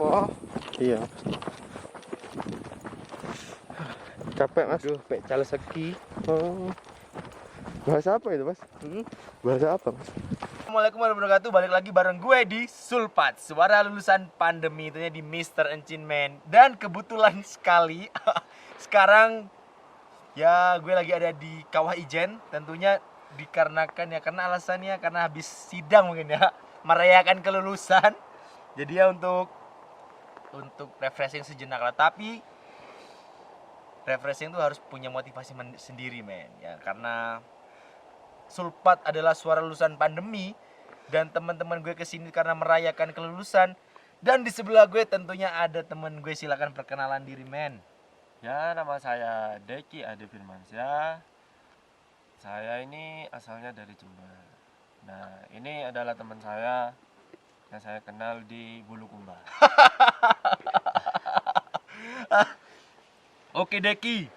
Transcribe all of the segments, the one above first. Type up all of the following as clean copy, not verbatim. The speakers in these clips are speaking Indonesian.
apa? Iya. Capek mas? Aduh, pecal segi. Oh. Bahasa apa itu mas? Bahasa apa mas? Assalamualaikum warahmatullahi wabarakatuh. Balik lagi bareng gue di Sulpat, suara lulusan pandemi, tentunya di Mr. Encin Man. Dan kebetulan sekali sekarang ya gue lagi ada di Kawah Ijen. Tentunya dikarenakan ya karena alasannya karena habis sidang mungkin ya, merayakan kelulusan. Jadi ya untuk refreshing sejenak lah. Tapi refreshing itu harus punya motivasi sendiri men ya, karena Sulpat adalah suara lulusan pandemi dan teman-teman gue kesini karena merayakan kelulusan. Dan di sebelah gue tentunya ada teman gue, silakan perkenalan diri men. Ya, nama saya Deki Ade Firmansyah. Saya ini asalnya dari Jember. Nah, ini adalah teman saya yang saya kenal di Bulukumba. Oke Deki,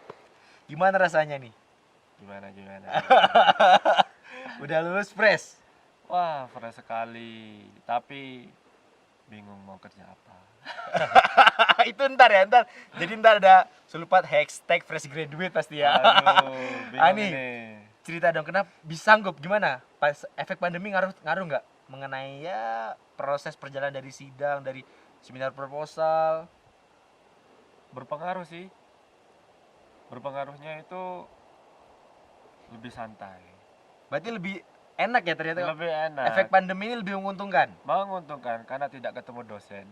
gimana rasanya nih? Gimana? Udah lulus fresh? Wah, fresh sekali. Tapi bingung mau kerja apa. Itu ntar ya, ntar. Jadi ntar ada Sulpat hashtag fresh graduate pasti ya. Aduh, bingung Ani, ini. cerita dong, kenapa bisa sanggup, gimana? Pas efek pandemi ngaruh nggak mengenai ya proses perjalanan dari sidang, dari seminar proposal? Berpengaruh sih. Berpengaruhnya itu lebih santai. Berarti lebih enak ya ternyata. Lebih enak. Efek pandemi ini lebih menguntungkan. Menguntungkan karena tidak ketemu dosen.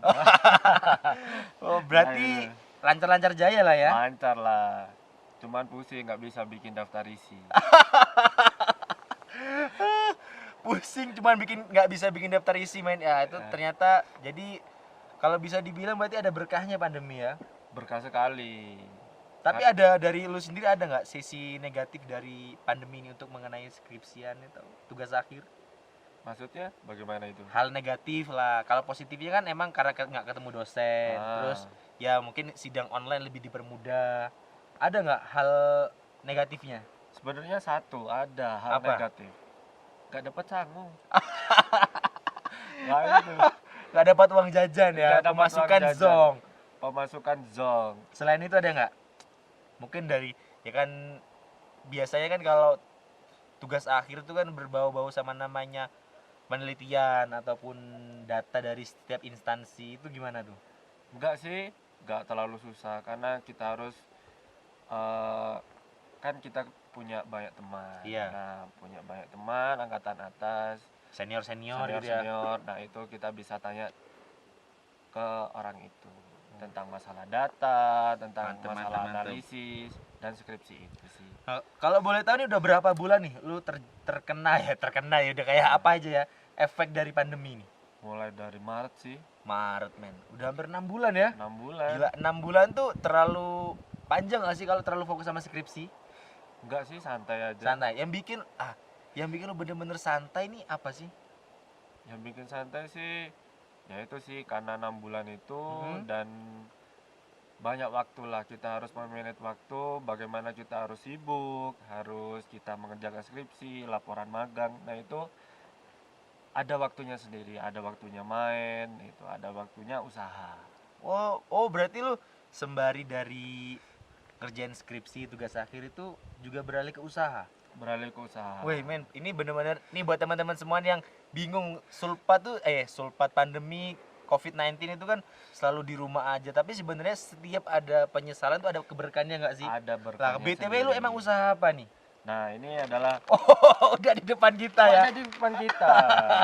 Oh, berarti lancar-lancar jaya lah ya. Lancar lah. Cuman pusing nggak bisa bikin daftar isi. Pusing cuman nggak bisa bikin daftar isi main ya, itu ternyata. Jadi kalau bisa dibilang berarti ada berkahnya pandemi ya. Berkah sekali. Tapi ada dari lu sendiri, ada nggak sisi negatif dari pandemi ini untuk mengenai skripsian itu, tugas akhir? Maksudnya bagaimana itu? Hal negatif lah. Kalau positifnya kan emang karena nggak ketemu dosen, terus ya mungkin sidang online lebih dipermudah. Ada nggak hal negatifnya? Sebenarnya satu, ada hal Apa? negatif. Gak dapat sangu. Nah itu. Nggak dapat uang jajan ya, Nggak dapat pemasukan uang jajan. zong. Pemasukan zong. Selain itu ada nggak? Mungkin dari, ya kan biasanya kan kalau tugas akhir itu kan berbau-bau sama namanya penelitian ataupun data dari setiap instansi, itu gimana tuh? Enggak sih, enggak terlalu susah karena kita harus kan kita punya banyak teman. Iya. Nah, punya banyak teman angkatan atas, Senior gitu ya. senior. Nah, itu kita bisa tanya ke orang itu tentang masalah data, tentang Mantep, masalah mantep. analisis dan skripsi itu sih. Kalau boleh tahu nih udah berapa bulan nih lu terkena ya udah kayak apa aja ya efek dari pandemi ini? Mulai dari Maret sih, Maret men, udah hampir 6 bulan ya. 6 bulan. Gila, 6 bulan tuh terlalu panjang gak sih kalau terlalu fokus sama skripsi? Enggak sih, santai aja. Santai. Yang bikin lu bener-bener santai nih apa sih? Yang bikin santai sih ya itu sih karena 6 bulan itu dan banyak waktu lah, kita harus memanage waktu, bagaimana kita harus sibuk, harus kita mengerjakan skripsi, laporan magang. Nah itu ada waktunya sendiri, ada waktunya main, itu ada waktunya usaha. Oh berarti lu sembari dari kerjaan skripsi, tugas akhir itu juga beralih ke usaha. Beralih ke usaha. Wih men, ini bener-bener nih buat teman-teman semua yang bingung, Sulpat pandemi COVID-19 itu kan selalu di rumah aja, tapi sebenarnya setiap ada penyesalan tuh ada keberkahannya nggak sih? Ada Nah, berkahnya BTW sendiri. lu emang usaha apa nih? Nah ini adalah Oh, udah di depan kita ya. ada di depan kita.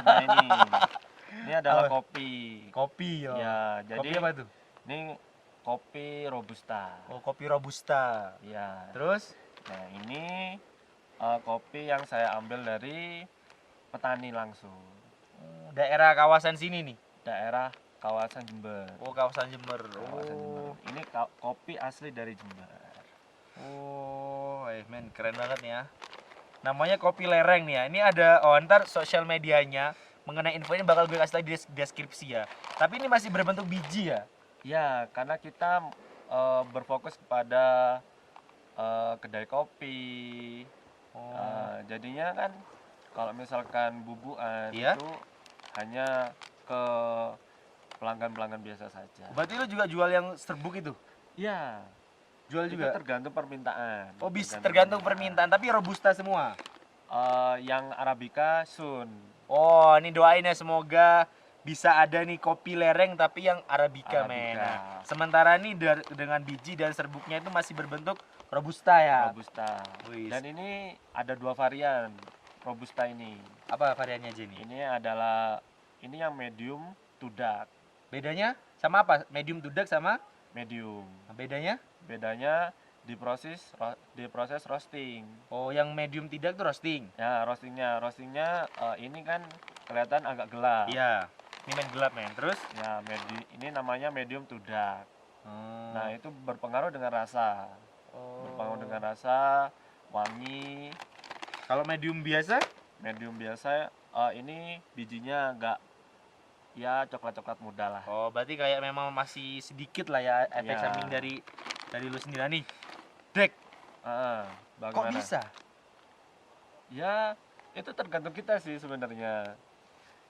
Nah ini adalah Apa? kopi. Kopi ya. Ya, jadi Kopi apa tuh? ini kopi robusta. Oh, kopi robusta. Ya. Terus? Nah ini kopi yang saya ambil dari petani langsung, Daerah kawasan sini nih. daerah kawasan Jember. Oh, kawasan Jember. Kawasan Jember. Ini kopi asli dari Jember. Oh, men keren banget nih ya. Namanya kopi lereng nih ya. Ini ada, ntar sosial medianya mengenai info ini bakal gue kasih lagi di deskripsi ya. Tapi ini masih berbentuk biji ya. Ya, karena kita berfokus kepada kedai kopi. Jadinya kan kalau misalkan bubuan Iya? itu hanya ke pelanggan-pelanggan biasa saja. Berarti lu juga jual yang serbuk itu? Iya, Jual itu juga? tergantung permintaan. Oh, tergantung permintaan, tapi robusta semua. Yang Arabica Sun. Oh, ini doain ya semoga bisa ada nih kopi lereng tapi yang Arabica, Arabica. men. Nah, sementara nih dengan biji dan serbuknya itu masih berbentuk robusta ya. Robusta. Wis. Dan ini ada 2 varian Robusta ini. Apa variannya aja nih? Ini yang medium to dark. Bedanya sama apa? Medium to dark sama? Medium. Nah, bedanya? Bedanya di proses roasting. Oh, yang medium tidak tuh roasting. Ya, roastingnya ini kan kelihatan agak gelap. Iya. Ini main gelap, men. Terus? Ya, ini namanya medium to dark. Hmm. Nah, itu berpengaruh dengan rasa. Oh. Berpengaruh dengan rasa, wangi. Kalau medium biasa? Medium biasa ini bijinya agak ya coklat-coklat muda lah. Oh, berarti kayak memang masih sedikit lah ya efek Ya. samping dari lu sendiri. Nah, nih. Dek, kok Bagaimana? bisa? Ya, itu tergantung kita sih sebenarnya.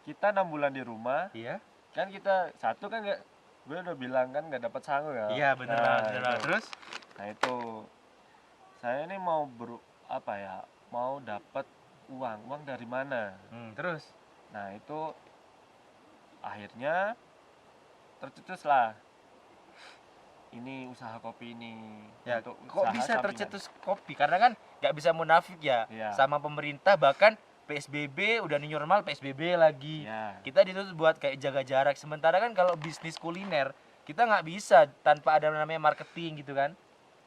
Kita 6 bulan di rumah, Iya. kan kita satu kan nggak, gue udah bilang kan nggak dapat sangu ya. Iya, bener Nah, banget, bener banget. itu. Terus? Nah itu, saya ini mau mau dapat uang dari mana? Terus? Nah itu akhirnya tercetuslah ini usaha kopi ini. Ya, untuk kok usaha bisa sampingan. tercetus kopi? Karena kan nggak bisa munafik ya Iya. sama pemerintah, bahkan PSBB udah new normal, PSBB lagi. Ya, Kita dituntut buat kayak jaga jarak. Sementara kan kalau bisnis kuliner kita nggak bisa tanpa ada namanya marketing gitu kan?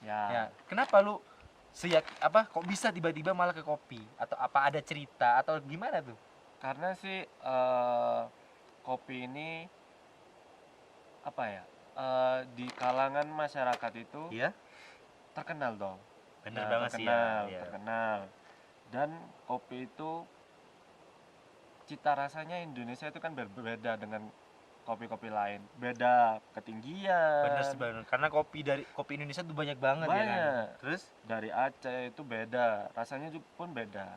Ya, kenapa lu kok bisa tiba-tiba malah ke kopi? Atau apa ada cerita atau gimana tuh? karena sih kopi ini di kalangan masyarakat itu Iya, terkenal dong. bener Nah, banget sih terkenal, ya. Iya. terkenal. Dan kopi itu cita rasanya Indonesia itu kan berbeda dengan kopi-kopi lain. Beda ketinggian. Bener sih, bener. Karena kopi Indonesia tuh banyak banget ya kan. Banyak. Terus? Dari Aceh itu beda, rasanya pun beda.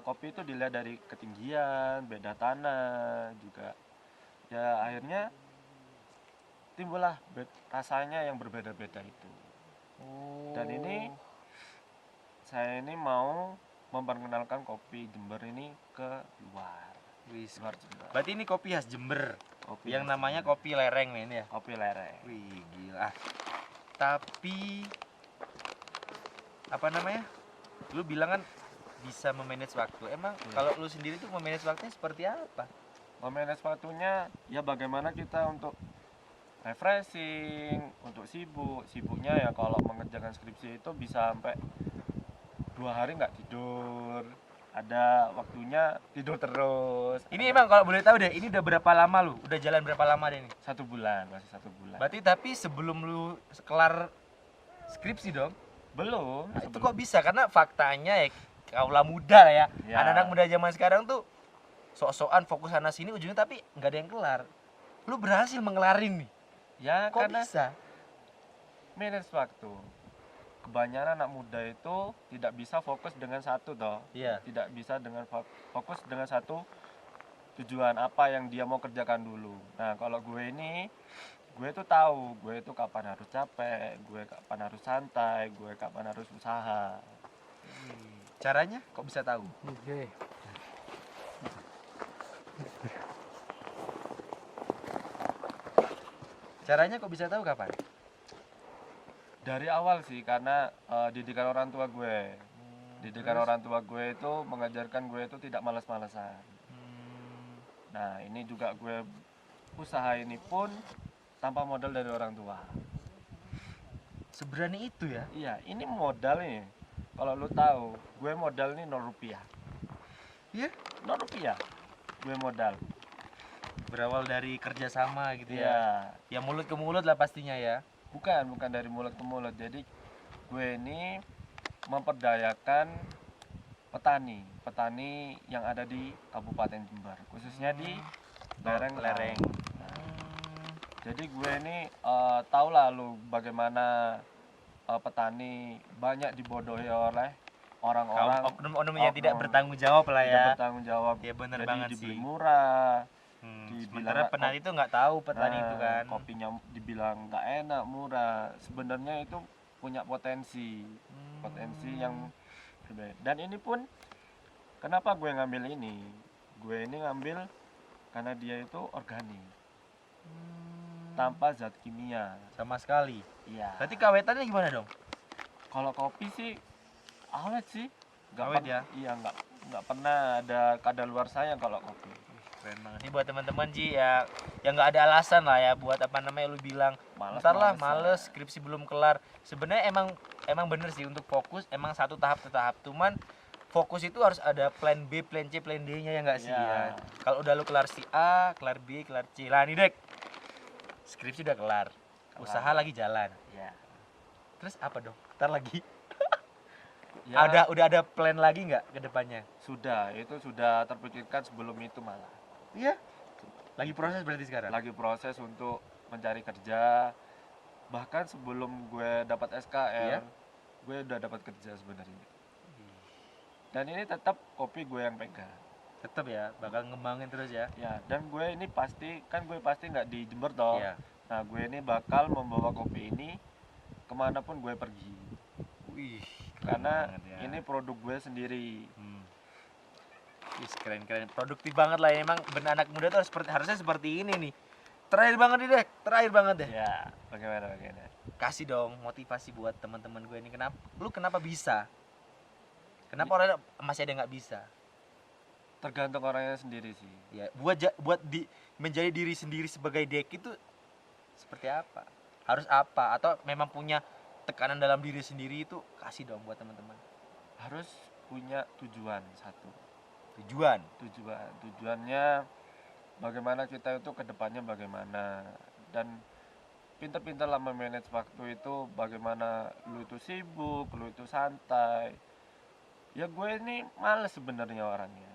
Kopi itu dilihat dari ketinggian, beda tanah juga. Ya akhirnya timbullah rasanya yang berbeda-beda itu. Dan ini saya ini mau memperkenalkan kopi Jember ini ke luar Wis. Jember. Berarti ini kopi khas Jember Kopi yang khas namanya Jember. kopi lereng men ya. Kopi lereng. Wih, gila. Tapi apa namanya? Lu bilang kan bisa memanage waktu. Emang Iya. kalau lu sendiri tuh memanage waktunya seperti apa? Memanage waktunya ya bagaimana kita untuk refreshing, untuk sibuknya ya kalau mengerjakan skripsi itu bisa sampai 2 hari nggak tidur, ada waktunya tidur terus. Ini emang kalau boleh tahu deh, ini udah berapa lama lu? Udah jalan berapa lama deh nih? 1 bulan, masih 1 bulan. Berarti tapi sebelum lu kelar skripsi dong? Belum. Nah, itu kok bisa? Karena faktanya ya kaulah muda lah ya. Ya. Anak-anak muda zaman sekarang tuh sok-sokan fokus sana sini ujungnya tapi nggak ada yang kelar. Lu berhasil mengelarin nih. Ya Kok karena bisa? manage waktu. Kebanyakan anak muda itu tidak bisa fokus dengan satu toh. Iya. Tidak bisa dengan fokus dengan satu tujuan apa yang dia mau kerjakan dulu. Nah, kalau gue tuh tahu, gue itu kapan harus capek, gue kapan harus santai, gue kapan harus usaha. Caranya kok bisa tahu? Oke. Caranya kok bisa tahu kapan? Dari awal sih karena didikan orang tua gue. Didikan Terus? orang tua gue itu mengajarkan gue itu tidak malas-malasan. Hmm, Nah, ini juga gue usaha ini pun tanpa modal dari orang tua. seberani itu ya? Iya, ini modal nih. Kalau lu tahu, gue modal nih 0 rupiah. Iya. 0 rupiah. Gue modal. Berawal dari kerjasama gitu Iya. ya? Ya mulut ke mulut lah pastinya ya. Bukan dari mulut ke mulut. Jadi gue ini memperdayakan petani yang ada di Kabupaten Jember, khususnya di lereng. Jadi gue ini tahu lah lu bagaimana petani banyak dibodohi oleh orang-orang Oknum-oknum yang tidak oknum. bertanggung jawab lah tidak ya. bertanggung jawab. Ya bener Jadi banget dibeli sih. murah, Sementara petani itu nggak tahu petani itu kan. kopinya dibilang nggak enak, murah, sebenarnya itu punya potensi yang berbeda. Dan ini pun kenapa gue ngambil ini, gue ini ngambil karena dia itu organik tanpa zat kimia Sama sekali. iya. Berarti kawetannya gimana dong? Kalau kopi sih awet sih, Awet ya? Iya, nggak pernah ada kadaluarsanya kalau kopi. Keren banget. Ini buat teman-teman Ji ya, yang nggak ada alasan lah ya buat apa namanya lu bilang ntar lah males, skripsi belum kelar. Sebenarnya emang bener sih untuk fokus emang satu tahap ke tahap. Cuman fokus itu harus ada plan B, plan C, plan D-nya ya nggak sih ya. Ya. Kalau udah lu kelar si A, kelar B, kelar C, lah nih Dek. Skripsi udah kelar. Usaha lagi jalan. Ya. Terus apa dong? Ntar lagi Ya, udah ada plan lagi nggak ke depannya? itu sudah terpikirkan sebelum itu malah. Iya. Lagi proses berarti sekarang. Lagi proses untuk mencari kerja. Bahkan sebelum gue dapat SKR, Iya. gue udah dapat kerja sebenarnya. Dan ini tetap kopi gue yang pegang. Tetap ya, bakal ngembangin terus ya. Ya, dan gue ini pasti nggak di Jember toh. Iya. Nah, gue ini bakal membawa kopi ini kemanapun gue pergi. Wih, Karena banget ya. ini produk gue sendiri. Wih, keren. Produktif banget lah ya. Emang benar anak muda tuh harusnya seperti ini nih. Terakhir banget nih Dek, terakhir banget deh. Ya, bagaimana? Kasih dong motivasi buat teman-teman gue ini. Kenapa bisa? Kenapa orang masih ada nggak bisa? Tergantung orangnya sendiri sih. Ya, menjadi diri sendiri sebagai Dek itu seperti apa? Harus apa? Atau memang punya tekanan dalam diri sendiri itu kasih dong buat teman-teman. Harus punya tujuan satu. Tujuannya bagaimana kita itu kedepannya bagaimana, dan pintar-pintar lah memanage waktu itu, bagaimana lu itu sibuk, lu itu santai. Ya gue ini males sebenarnya orangnya,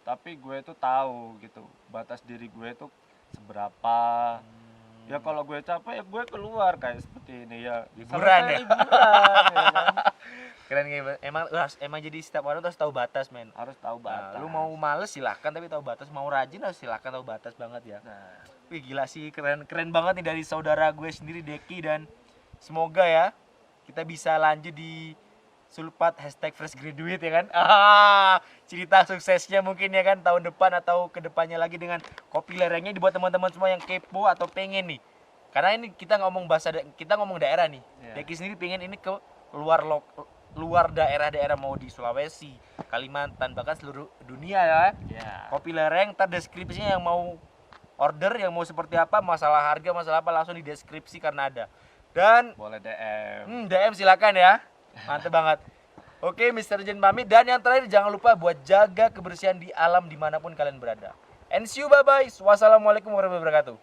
tapi gue itu tahu gitu batas diri gue itu seberapa. Ya kalau gue capek ya gue keluar kayak seperti ini ya. Liburan Selesai ya? liburan, ya kan? Keren kayak emang jadi setiap orang tuh harus tahu batas, men. Harus tahu batas. Nah, lu mau males silahkan tapi tahu batas, mau rajin harus silahkan tahu batas banget ya. Nah, Wih gila sih, keren banget nih dari saudara gue sendiri Deki, dan semoga ya kita bisa lanjut di Sulpat #freshgraduate ya kan. Cerita suksesnya mungkin ya kan tahun depan atau kedepannya lagi dengan kopi lerengnya dibuat teman-teman semua yang kepo atau pengen nih. Karena ini kita ngomong kita ngomong daerah nih. Iya. Deki sendiri pengen ini ke luar daerah-daerah, mau di Sulawesi, Kalimantan, bahkan seluruh dunia ya. ya. Kopi lereng, ntar deskripsinya yang mau order, yang mau seperti apa, masalah harga, masalah apa, langsung di deskripsi karena ada. Dan Boleh DM. DM silakan ya. Mantep banget. Oke, Mr. Jen pamit. Dan yang terakhir jangan lupa buat jaga kebersihan di alam dimanapun kalian berada. And see you, bye-bye. Wassalamualaikum warahmatullahi wabarakatuh.